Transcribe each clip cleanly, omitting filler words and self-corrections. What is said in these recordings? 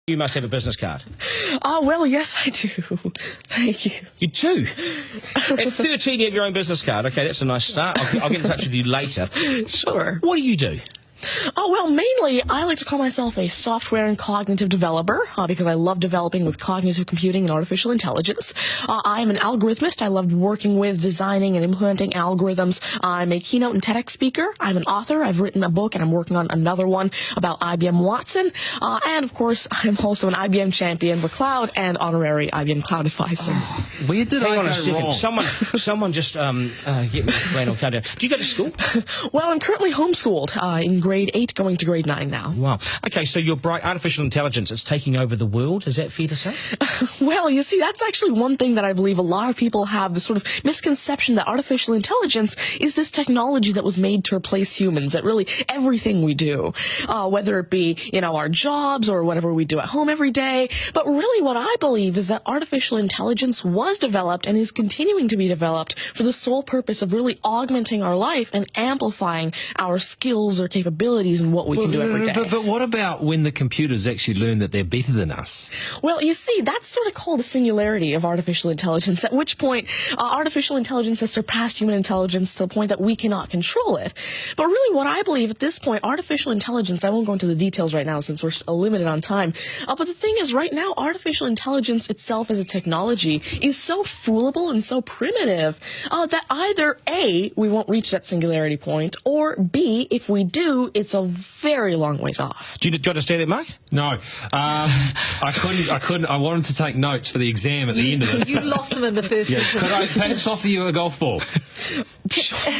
You must have a business card. Well, yes, I do. Thank you. You do? At 13, you have your own business card. Okay, that's a nice start. I'll get in touch with you later. Sure. What do you do? Well, mainly, I like to call myself a software and cognitive developer because I love developing with cognitive computing and artificial intelligence. I am an algorithmist. I love working with, designing, and implementing algorithms. I'm a keynote and TEDx speaker. I'm an author. I've written a book, and I'm working on another one about IBM Watson. And, of course, I'm also an IBM champion for cloud and honorary IBM cloud advisor. Where did I go wrong? Someone just get me a flannel card. Do you go to school? Well, I'm currently homeschooled in grade 8, going to grade 9 now. Wow. Okay, so you're bright. Artificial intelligence is taking over the world. Is that fair to say? Well, you see, that's actually one thing that I believe a lot of people have, the sort of misconception that artificial intelligence is this technology that was made to replace humans at really everything we do, whether it be, our jobs or whatever we do at home every day. But really what I believe is that artificial intelligence was developed and is continuing to be developed for the sole purpose of really augmenting our life and amplifying our skills or capabilities and what we can do every day. But what about when the computers actually learn that they're better than us? Well, you see, that's sort of called a singularity of artificial intelligence, at which point artificial intelligence has surpassed human intelligence to the point that we cannot control it. But really what I believe at this point, artificial intelligence, I won't go into the details right now since we're limited on time, but the thing is right now, artificial intelligence itself as a technology is so foolable and so primitive that either A, we won't reach that singularity point, or B, if we do, it's a very long ways off. Do you understand that, Mark? No. I couldn't. I wanted to take notes for the exam at the end of it. You lost them in the first sentence. Could I perhaps offer you a golf ball?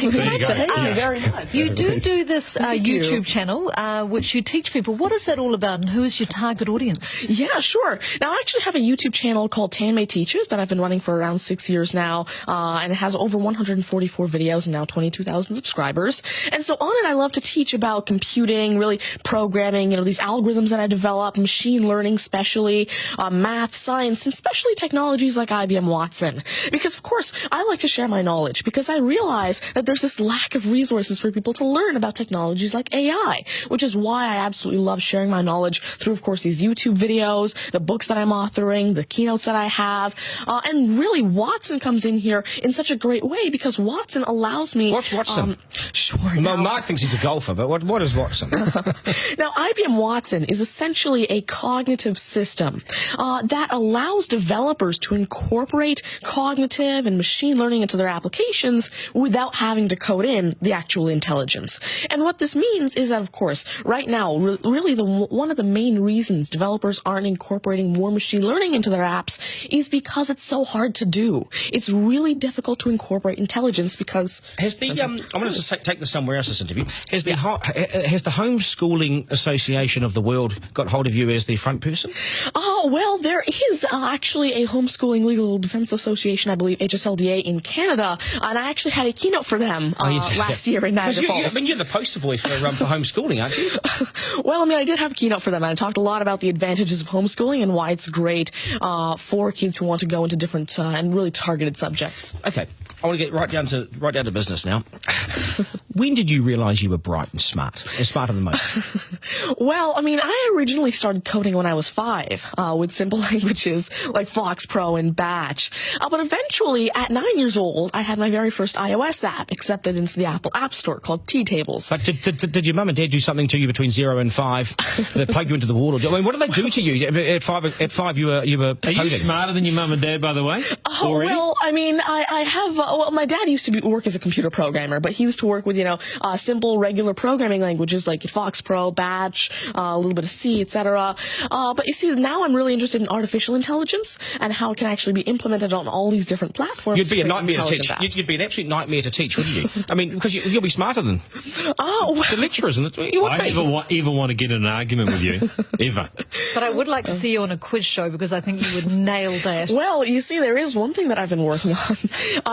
There you go. Thank you very much. You do this YouTube channel, which you teach people. What is that all about, and who is your target audience? Yeah, sure. Now, I actually have a YouTube channel called Tanmay Teaches that I've been running for around 6 years now, and it has over 144 videos and now 22,000 subscribers. And so on it, I love to teach about computing, really programming, these algorithms that I develop, machine learning especially, math, science, and especially technologies like IBM Watson. Because, of course, I like to share my knowledge because I realize that there's this lack of resources for people to learn about technologies like AI, which is why I absolutely love sharing my knowledge through, of course, these YouTube videos, the books that I'm authoring, the keynotes that I have, and really Watson comes in here in such a great way because Watson allows me... What's Watson? Sure. Well, Mark thinks he's a golfer, but what is Watson? Now, IBM Watson is essentially a cognitive system that allows developers to incorporate cognitive and machine learning into their applications without having to code in the actual intelligence. And what this means is that, of course, right now, really one of the main reasons developers aren't incorporating more machine learning into their apps is because it's so hard to do. It's really difficult to incorporate intelligence because... I'm going to take this somewhere else, this interview. Has the Homeschooling Association of the World got hold of you as the front person? Well, there is actually a Homeschooling Legal Defense Association, I believe, HSLDA, in Canada, and I actually had a keynote for them last year in Niagara Falls. You're the poster boy for homeschooling, aren't you? Well, I did have a keynote for them, and I talked a lot about the advantages of homeschooling and why it's great for kids who want to go into different and really targeted subjects. Okay, I want to get right down to business now. When did you realise you were bright and smart, and smarter than most? Well, I originally started coding when I was 5 with simple languages like Fox Pro and Batch. But eventually, at 9 years old, I had my very first iOS app accepted into the Apple App Store called T-Tables. But did your mum and dad do something to you between 0 and 5 that plugged you into the wall? What did they do to you? At 5 you were coding. Are you smarter than your mum and dad, by the way? Well, I have... my dad used to work as a computer programmer, but he used to work with, simple, regular programming languages like Fox Pro, Batch, a little bit of C, etc. But you see, now I'm really interested in artificial intelligence and how it can actually be implemented on all these different platforms. You'd be a nightmare to teach. You'd be an absolute nightmare to teach, wouldn't you? Because you'll be smarter than the lecturers. I never even want to get in an argument with you, ever. But I would like to see you on a quiz show because I think you would nail that. Well, you see, there is one thing that I've been working on,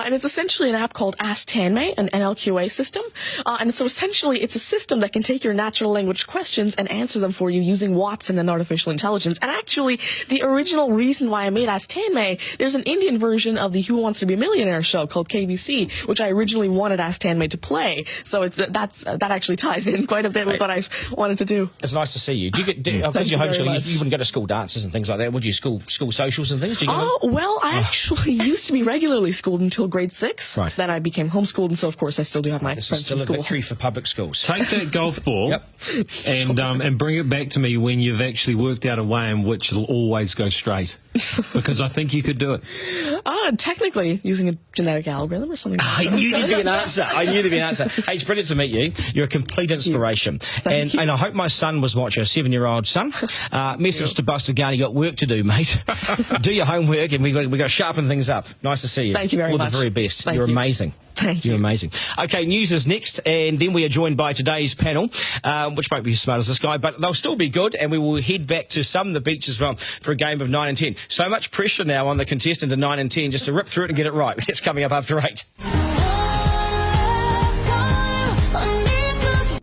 and it's it's essentially an app called Ask Tanmay, an NLQA system. And so essentially it's a system that can take your natural language questions and answer them for you using Watson and artificial intelligence. And actually, the original reason why I made Ask Tanmay, there's an Indian version of the Who Wants to Be a Millionaire show called KBC, which I originally wanted Ask Tanmay to play. So that actually ties in quite a bit with what I wanted to do. It's nice to see you. Do you get, because you're homeschooling, you wouldn't go to school dances and things like that, would you? School socials and things? Do you go well, I actually used to be regularly schooled until grade 6. Right. Then I became homeschooled, and so of course I still do have my This is friends still from a school. victory for public schools. Take that golf ball Yep. and bring it back to me when you've actually worked out a way in which it'll always go straight. Because I think you could do it. Technically, using a genetic algorithm or something. I knew there'd be an answer. I knew there'd be an answer. Hey, it's brilliant to meet you. You're a complete inspiration. Thank you. And I hope my son was watching, a 7-year-old son. Message to Buster Gunn, you got work to do, mate. Do your homework, and we got to sharpen things up. Nice to see you. Thank you very much. much. All the very best. Thank You're you. amazing. Thank you. You're amazing. Okay, news is next, and then we are joined by today's panel, which won't be as smart as this guy, but they'll still be good, and we will head back to some of the beaches for a game of 9 and 10. So much pressure now on the contestant in 9 and 10 just to rip through it and get it right. That's coming up after 8.